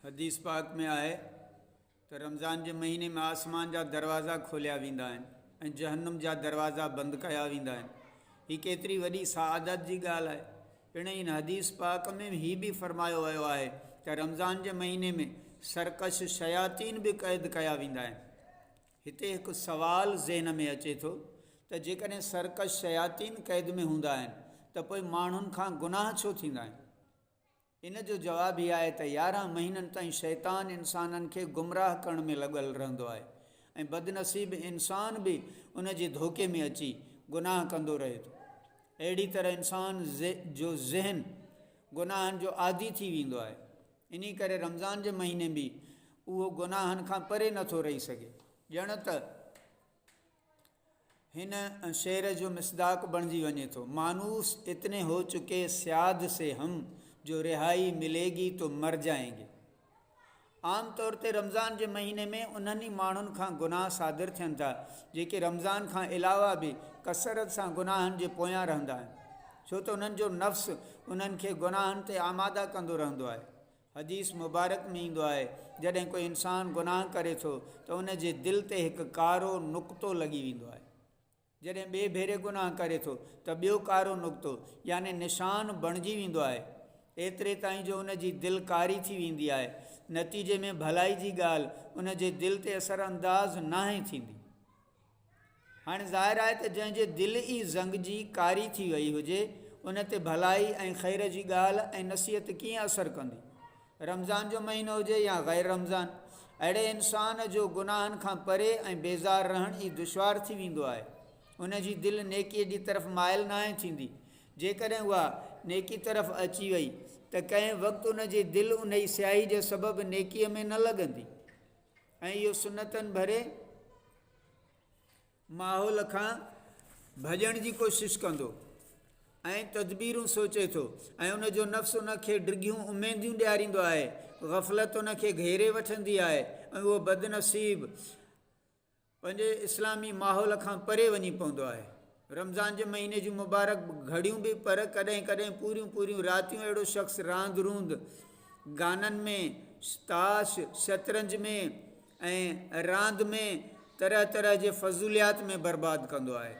हदीस पाक में आहे त रमज़ान जे महीने में आसमान जा दरवाज़ा खोलिया वेंदा आहिनि ऐं जहन्नुम जा दरवाज़ा बंदि कया वेंदा आहिनि। हीअ केतिरी वॾी सआदत जी ॻाल्हि आहे। पिण इन हदीस पाक में हीअ बि फरमायो वियो आहे त रमज़ान जे महीने में सरकश शयातीन बि क़ैद कया वेंदा आहिनि। हिते हिकु सवालु ज़हन में अचे थो त जेकॾहिं सरकश शयातीन क़ैद में हूंदा आहिनि त पोइ माण्हुनि खां गुनाह छो थींदा आहिनि? इन जो जवाबु इहा आहे त 11 महीननि ताईं शैतान इंसाननि खे गुमराह करण में लॻल रहंदो आहे ऐं बदनसीब इंसान बि उन जे धोखे में अची गुनाह कंदो रहे थो। अहिड़ी तरह इंसान जो ज़हन गुनाहनि जो आदी थी वेंदो आहे। इन करे रमज़ान जे महीने बि उहो गुनाहनि खां परे नथो रही सघे। ॼण त हिन शेर जो मिसदाक बणिजी वञे थो, मानूस इतने हो चुके स्याद से हम, जो रिहाई मिलेगी तो मर जाएंगे। आम तौर ते रमज़ान जे महीने में उन्हनि ई माण्हुनि खां गुनाह सादिर थियनि था जेके रमज़ान खां अलावा बि कसरत सां गुनाहनि जे पोयां रहंदा आहिनि, छो त उन्हनि जो नफ़्स उन्हनि खे गुनाहनि ते आमादा कंदो रहंदो आहे। हदीस मुबारक में ईंदो आहे जॾहिं कोई इंसानु गुनाह करे थो त उन जे दिलि ते हिकु कारो नुक़्तो लॻी वेंदो आहे। जॾहिं ॿिए भेरे गुनाह करे थो त ॿियो कारो नुक़्तो यानी निशान बणिजी वेंदो आहे, एतिरे ताईं जो उन जी दिलि कारी थी वेंदी आहे। नतीजे में भलाई जी ॻाल्हि उन जे दिलि ते असरअंदाज़ नाहे थींदी। हाणे ज़ाहिर आहे त जंहिंजे दिलि ई ज़ंग जी कारी थी वई हुजे उन ते भलाई ऐं ख़ैर जी ॻाल्हि ऐं नसीहत कीअं असरु कंदी? रमज़ान जो महीनो हुजे या ग़ैर रमज़ान, अहिड़े इंसान जो गुनाहनि खां परे ऐं बेज़ार रहण ई दुश्वार थी वेंदो आहे। उन जी दिलि नेकीअ जी तरफ़ माइल नाहे थींदी। जेकॾहिं उहा नेकी तरफ़ अची वई त कंहिं वक़्तु उन जी दिलि उन ई स्याही जे सबबु नेकीअ में न लॻंदी ऐं इहो सुनतनि भरे माहौल खां भॼण जी कोशिशि कंदो ऐं तदबीरूं सोचे थो ऐं उन जो नफ़्स उन खे डिघियूं उमेदियूं ॾियारींदो आहे। ग़फ़लत उन खे घेरे वठंदी आहे ऐं उहो बदनसीब पंहिंजे इस्लामी माहौल खां परे वञी पवंदो आहे। रमज़ान जे महीने जूं मुबारक घड़ियूं बि, पर कॾहिं कॾहिं पूरियूं रातियूं अहिड़ो शख़्स रांदि गाननि में, ताश शतरंज में ऐं रांदि में तरह तरह जे फज़ूलियात में बर्बादु कंदो आहे।